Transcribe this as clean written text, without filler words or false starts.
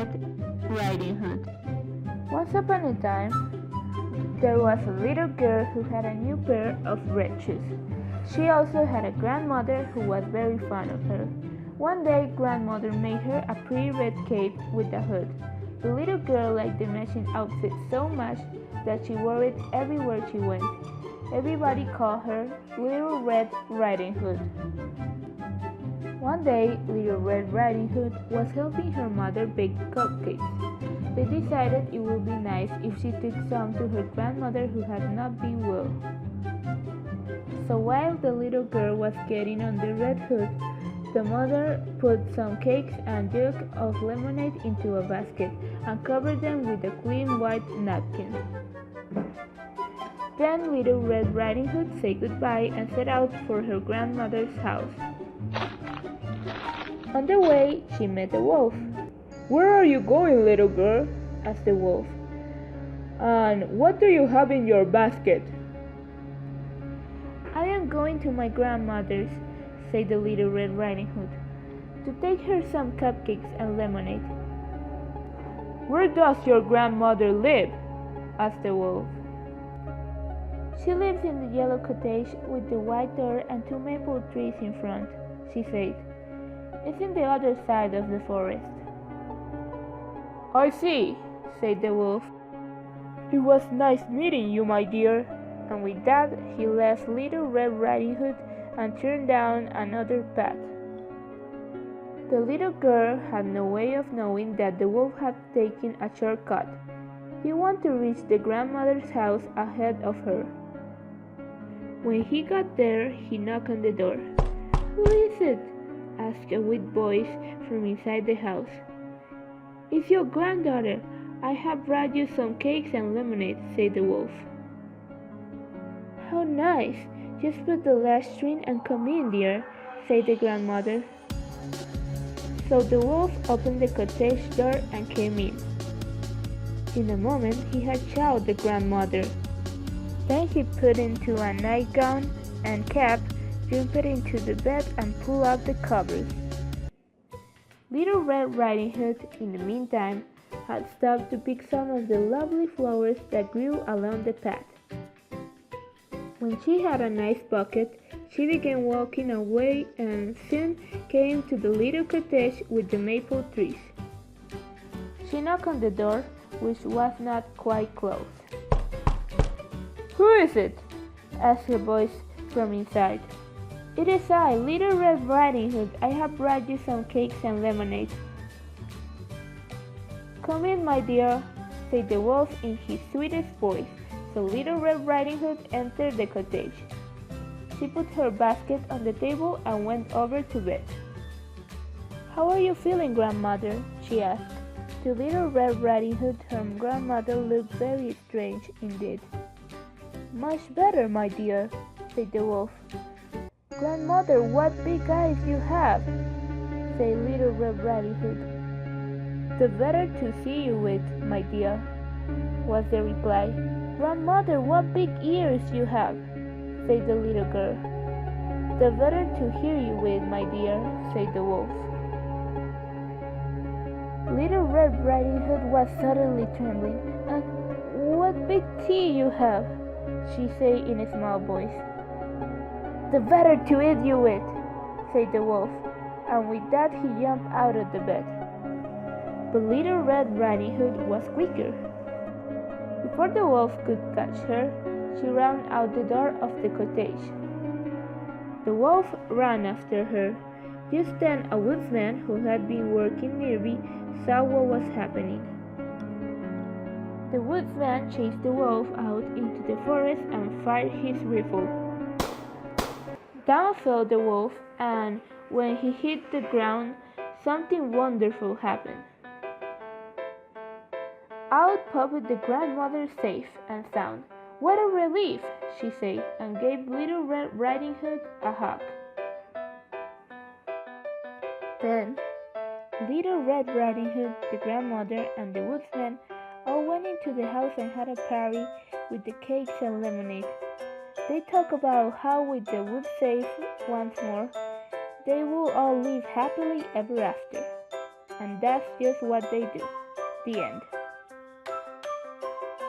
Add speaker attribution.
Speaker 1: Red Riding Hood. Once upon a time, there was a little girl who had a new pair of red shoes. She also had a grandmother who was very fond of her. One day, grandmother made her a pretty red cape with a hood. The little girl liked the matching outfit so much that she wore it everywhere she went. Everybody called her Little Red Riding Hood. One day, Little Red Riding Hood was helping her mother bake cupcakes. They decided it would be nice if she took some to her grandmother who had not been well. So while the little girl was getting on the red hood, the mother put some cakes and a jug of lemonade into a basket and covered them with a clean white napkin. Then Little Red Riding Hood said goodbye and set out for her grandmother's house. On the way, she met a wolf. "Where are you going, little girl?" asked the wolf. "And what do you have in your basket?" "I am going to my grandmother's," said the Little Red Riding Hood, "to take her some cupcakes and lemonade." "Where does your grandmother live?" asked the wolf. "She lives in the yellow cottage with the white door and 2 maple trees in front," she said. "It's in the other side of the forest." "I see," said the wolf. "It was nice meeting you, my dear." And with that, he left Little Red Riding Hood and turned down another path. The little girl had no way of knowing that the wolf had taken a shortcut. He wanted to reach the grandmother's house ahead of her. When he got there, he knocked on the door. "Who is it?" asked a weak voice from inside the house. "It's your granddaughter. I have brought you some cakes and lemonade," said the wolf. "How nice! Just put the latchstring and come in, dear," said the grandmother. So the wolf opened the cottage door and came in. In a moment, he had showed the grandmother. Then he put into a nightgown and cap, jumped into the bed and pulled out the covers. Little Red Riding Hood, in the meantime, had stopped to pick some of the lovely flowers that grew along the path. When she had a nice bucket, she began walking away and soon came to the little cottage with the maple trees. She knocked on the door, which was not quite closed. "Who is it?" asked a voice from inside. "It is I, Little Red Riding Hood. I have brought you some cakes and lemonade." "Come in, my dear," said the wolf in his sweetest voice. So Little Red Riding Hood entered the cottage. She put her basket on the table and went over to bed. "How are you feeling, grandmother?" she asked. To Little Red Riding Hood, her grandmother looked very strange indeed. "Much better, my dear," said the wolf. "Grandmother, what big eyes you have," said Little Red Riding Hood. "The better to see you with, my dear," was the reply. "Grandmother, what big ears you have," said the little girl. "The better to hear you with, my dear," said the wolf. Little Red Riding Hood was suddenly trembling. "And what big teeth you have," she said in a small voice. "The better to eat you with," said the wolf, and with that he jumped out of the bed. But Little Red Riding Hood was quicker. Before the wolf could catch her, she ran out the door of the cottage. The wolf ran after her. Just then a woodsman who had been working nearby saw what was happening. The woodsman chased the wolf out into the forest and fired his rifle. Down fell the wolf, and when he hit the ground, something wonderful happened. Out popped the grandmother safe and sound. "What a relief," she said, and gave Little Red Riding Hood a hug. Then, Little Red Riding Hood, the grandmother, and the woodsman all went into the house and had a party with the cakes and lemonade. They talked about how with the wood safe once more, they would all live happily ever after. And that's just what they do. The end.